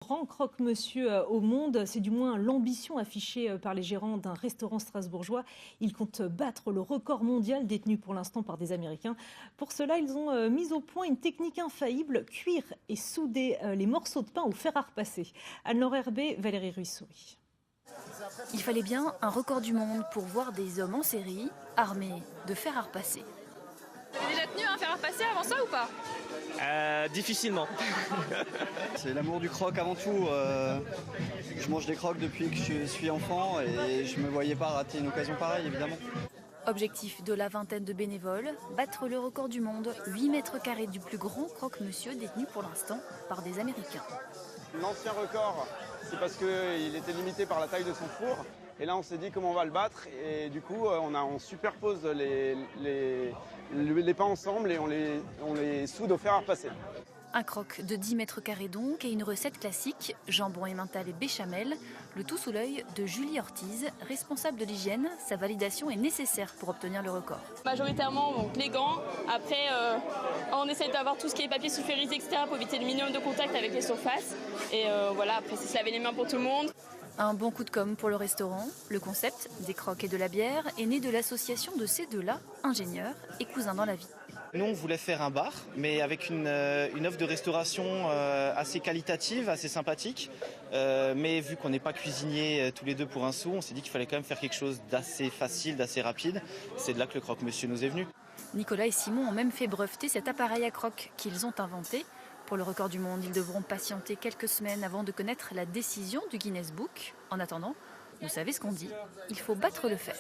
Grand croque-monsieur au monde, c'est du moins l'ambition affichée par les gérants d'un restaurant strasbourgeois. Ils comptent battre le record mondial détenu pour l'instant par des Américains. Pour cela, ils ont mis au point une technique infaillible, cuire et souder les morceaux de pain au fer à repasser. Anne-Laure Herbé, Valérie Ruisseau. Il fallait bien un record du monde pour voir des hommes en série, armés de fer à repasser. Vous avez déjà tenu un fer à repasser avant ça ou pas? Difficilement. C'est l'amour du croque avant tout. Je mange des croques depuis que je suis enfant et je ne me voyais pas rater une occasion pareille, évidemment. Objectif de la vingtaine de bénévoles, battre le record du monde, 8 mètres carrés du plus grand croque-monsieur détenu pour l'instant par des Américains. L'ancien record, c'est parce qu'il était limité par la taille de son four. Et là, on s'est dit comment on va le battre. Et du coup, on superpose les pains ensemble et on les soude au fer à repasser. Un croque de 10 mètres carrés donc et une recette classique, jambon emmental et béchamel, le tout sous l'œil de Julie Ortiz, responsable de l'hygiène. Sa validation est nécessaire pour obtenir le record. Majoritairement donc, les gants, après on essaie d'avoir tout ce qui est papier sulfurisé, etc. pour éviter le minimum de contact avec les surfaces. Et voilà, après c'est se laver les mains pour tout le monde. Un bon coup de com' pour le restaurant. Le concept des croques et de la bière est né de l'association de ces deux-là, ingénieurs et cousins dans la vie. Nous, on voulait faire un bar, mais avec une offre de restauration assez qualitative, assez sympathique. Mais vu qu'on n'est pas cuisiniers tous les deux pour un sou, on s'est dit qu'il fallait quand même faire quelque chose d'assez facile, d'assez rapide. C'est de là que le croque-monsieur nous est venu. Nicolas et Simon ont même fait breveter cet appareil à croque qu'ils ont inventé. Pour le record du monde, ils devront patienter quelques semaines avant de connaître la décision du Guinness Book. En attendant, vous savez ce qu'on dit, il faut battre le fer.